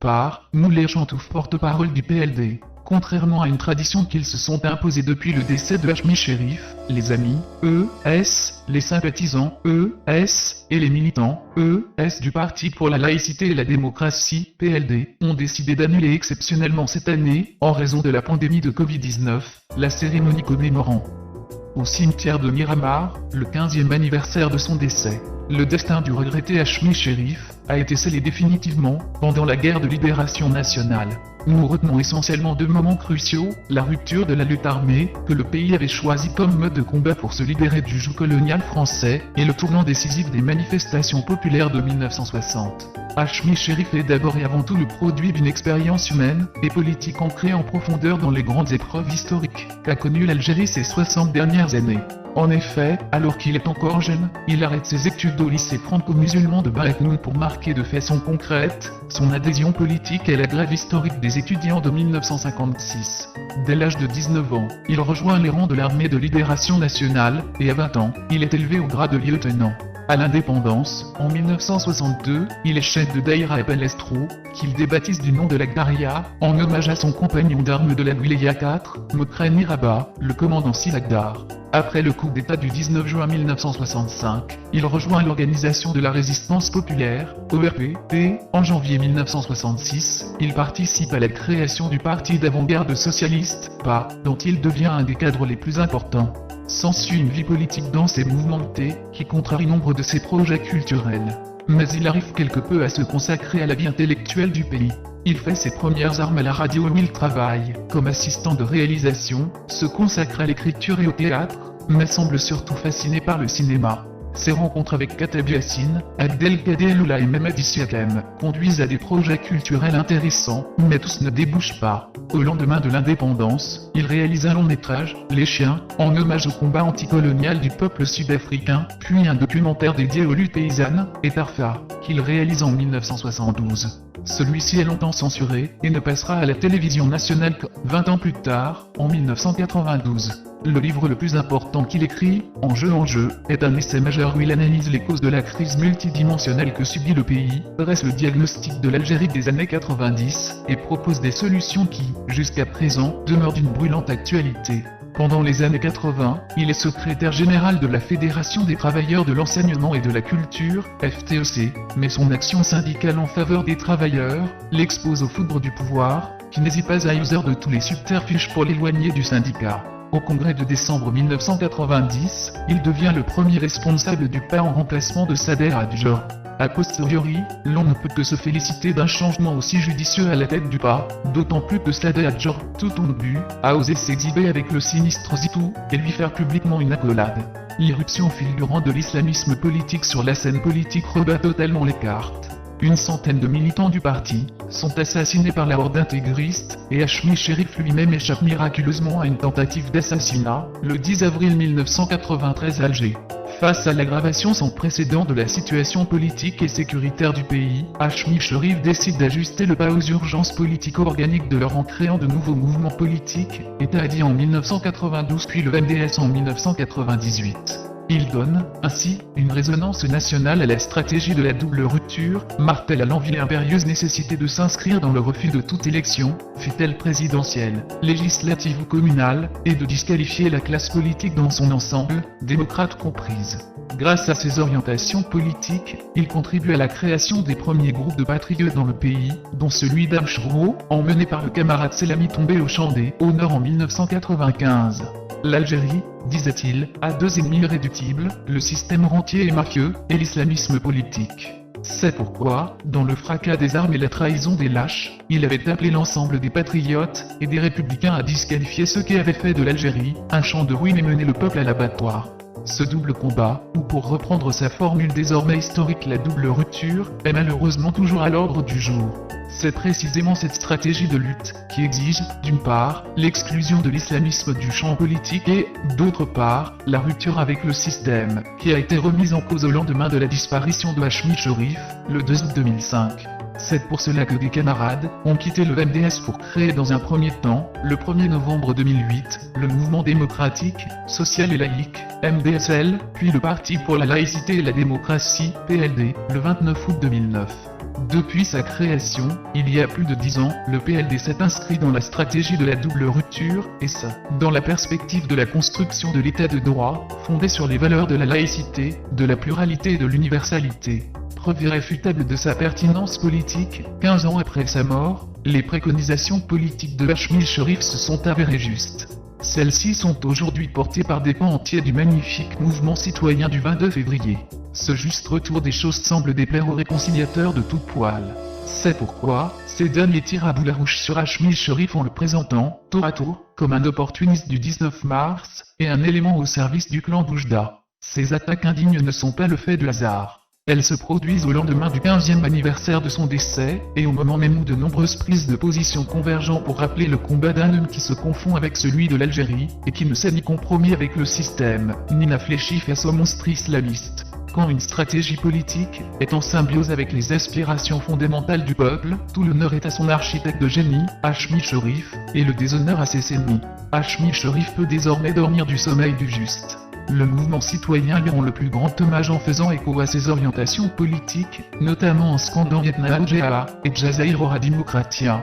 par Moulay Chantouf, porte-parole du PLD. Contrairement à une tradition qu'ils se sont imposée depuis le décès de Hachmi Chérif, les amis, les sympathisants, et les militants, du Parti pour la laïcité et la démocratie, PLD, ont décidé d'annuler exceptionnellement cette année, en raison de la pandémie de Covid-19, la cérémonie commémorant au cimetière de Miramar, le 15e anniversaire de son décès. Le destin du regretté Hachmi Chérif a été scellé définitivement pendant la guerre de libération nationale. Nous retenons essentiellement deux moments cruciaux, la rupture de la lutte armée, que le pays avait choisi comme mode de combat pour se libérer du joug colonial français, et le tournant décisif des manifestations populaires de 1960. Hachmi Chérif est d'abord et avant tout le produit d'une expérience humaine et politique ancrée en profondeur dans les grandes épreuves historiques qu'a connues l'Algérie ces 60 dernières années. En effet, alors qu'il est encore jeune, il arrête ses études au lycée franco-musulman de Baïknoun pour marquer de façon concrète son adhésion politique à la grève historique des étudiants de 1956. Dès l'âge de 19 ans, il rejoint les rangs de l'armée de libération nationale, et à 20 ans, il est élevé au grade de lieutenant. À l'indépendance, en 1962, il est chef de Daïra Palestro, qu'il débaptise du nom de l'Agdaria, en hommage à son compagnon d'armes de la Wilaya 4, Mokrani Rabat, le commandant Silagdar. Après le coup d'État du 19 juin 1965, il rejoint l'Organisation de la Résistance Populaire, ORP, et, en janvier 1966, il participe à la création du Parti d'avant-garde socialiste, PA, dont il devient un des cadres les plus importants. S'ensuit une vie politique dense et mouvementée, qui contrarie nombre de ses projets culturels. Mais il arrive quelque peu à se consacrer à la vie intellectuelle du pays. Il fait ses premières armes à la radio où il travaille, comme assistant de réalisation, se consacre à l'écriture et au théâtre, mais semble surtout fasciné par le cinéma. Ses rencontres avec Kateb Yassine, Abdelkader Loula et Memadi Siakem conduisent à des projets culturels intéressants, mais tous ne débouchent pas. Au lendemain de l'indépendance, il réalise un long métrage, Les Chiens, en hommage au combat anticolonial du peuple sud-africain, puis un documentaire dédié aux luttes paysannes, et Tarfa, qu'il réalise en 1972. Celui-ci est longtemps censuré, et ne passera à la télévision nationale que 20 ans plus tard, en 1992. Le livre le plus important qu'il écrit, En jeu, est un essai majeur où il analyse les causes de la crise multidimensionnelle que subit le pays, dresse le diagnostic de l'Algérie des années 90, et propose des solutions qui, jusqu'à présent, demeurent d'une brûlante actualité. Pendant les années 80, il est secrétaire général de la Fédération des travailleurs de l'enseignement et de la culture, FTEC, mais son action syndicale en faveur des travailleurs l'expose aux foudres du pouvoir, qui n'hésite pas à user de tous les subterfuges pour l'éloigner du syndicat. Au congrès de décembre 1990, il devient le premier responsable du PA en remplacement de Sader Hadjor. A posteriori, l'on ne peut que se féliciter d'un changement aussi judicieux à la tête du PA, d'autant plus que Sader Hadjor, tout au début, a osé s'exhiber avec le sinistre Zitou, et lui faire publiquement une accolade. L'irruption fulgurante de l'islamisme politique sur la scène politique rebat totalement les cartes. Une centaine de militants du parti sont assassinés par la horde intégriste, et Hachmi Chérif lui-même échappe miraculeusement à une tentative d'assassinat, le 10 avril 1993 à Alger. Face à l'aggravation sans précédent de la situation politique et sécuritaire du pays, Hachmi Chérif décide d'ajuster le pas aux urgences politico-organiques de l'heure en créant de nouveaux mouvements politiques, Etadi en 1992 puis le MDS en 1998. Il donne, ainsi, une résonance nationale à la stratégie de la double rupture, martèle à l'envie et impérieuse nécessité de s'inscrire dans le refus de toute élection, fût-elle présidentielle, législative ou communale, et de disqualifier la classe politique dans son ensemble, démocrate comprise. Grâce à ses orientations politiques, il contribue à la création des premiers groupes de patriotes dans le pays, dont celui d'Amchro, emmené par le camarade Selami tombé au Chandé, au nord en 1995. L'Algérie, disait-il, a deux ennemis irréductibles, le système rentier et mafieux, et l'islamisme politique. C'est pourquoi, dans le fracas des armes et la trahison des lâches, il avait appelé l'ensemble des patriotes et des républicains à disqualifier ceux qui avaient fait de l'Algérie un champ de ruines et mené le peuple à l'abattoir. Ce double combat, ou pour reprendre sa formule désormais historique la double rupture, est malheureusement toujours à l'ordre du jour. C'est précisément cette stratégie de lutte qui exige, d'une part, l'exclusion de l'islamisme du champ politique et, d'autre part, la rupture avec le système, qui a été remise en cause au lendemain de la disparition de Hachmi Chérif, le 2 août 2005. C'est pour cela que des camarades ont quitté le MDS pour créer dans un premier temps, le 1er novembre 2008, le Mouvement démocratique, social et laïque, MDSL, puis le Parti pour la laïcité et la démocratie, PLD, le 29 août 2009. Depuis sa création, il y a plus de 10 ans, le PLD s'est inscrit dans la stratégie de la double rupture, et ça, dans la perspective de la construction de l'état de droit, fondé sur les valeurs de la laïcité, de la pluralité et de l'universalité. Preuve irréfutable de sa pertinence politique, 15 ans après sa mort, les préconisations politiques de Hachmi Cherif se sont avérées justes. Celles-ci sont aujourd'hui portées par des pans entiers du magnifique mouvement citoyen du 22 février. Ce juste retour des choses semble déplaire aux réconciliateurs de tout poil. C'est pourquoi, ces derniers tirent à boulet rouge sur Hachmi Cherif en le présentant, tour à tour, comme un opportuniste du 19 mars, et un élément au service du clan Boujda. Ces attaques indignes ne sont pas le fait du hasard. Elles se produisent au lendemain du 15e anniversaire de son décès, et au moment même où de nombreuses prises de position convergent pour rappeler le combat d'un homme qui se confond avec celui de l'Algérie, et qui ne s'est ni compromis avec le système, ni n'a fléchi face au monstre islamiste. Quand une stratégie politique est en symbiose avec les aspirations fondamentales du peuple, tout l'honneur est à son architecte de génie, Hachmi Cherif, et le déshonneur à ses ennemis. Hachmi Cherif peut désormais dormir du sommeil du juste. Le mouvement citoyen lui rend le plus grand hommage en faisant écho à ses orientations politiques, notamment en scandant Yetna al-Jaa et Jazair Ora Dimokratia.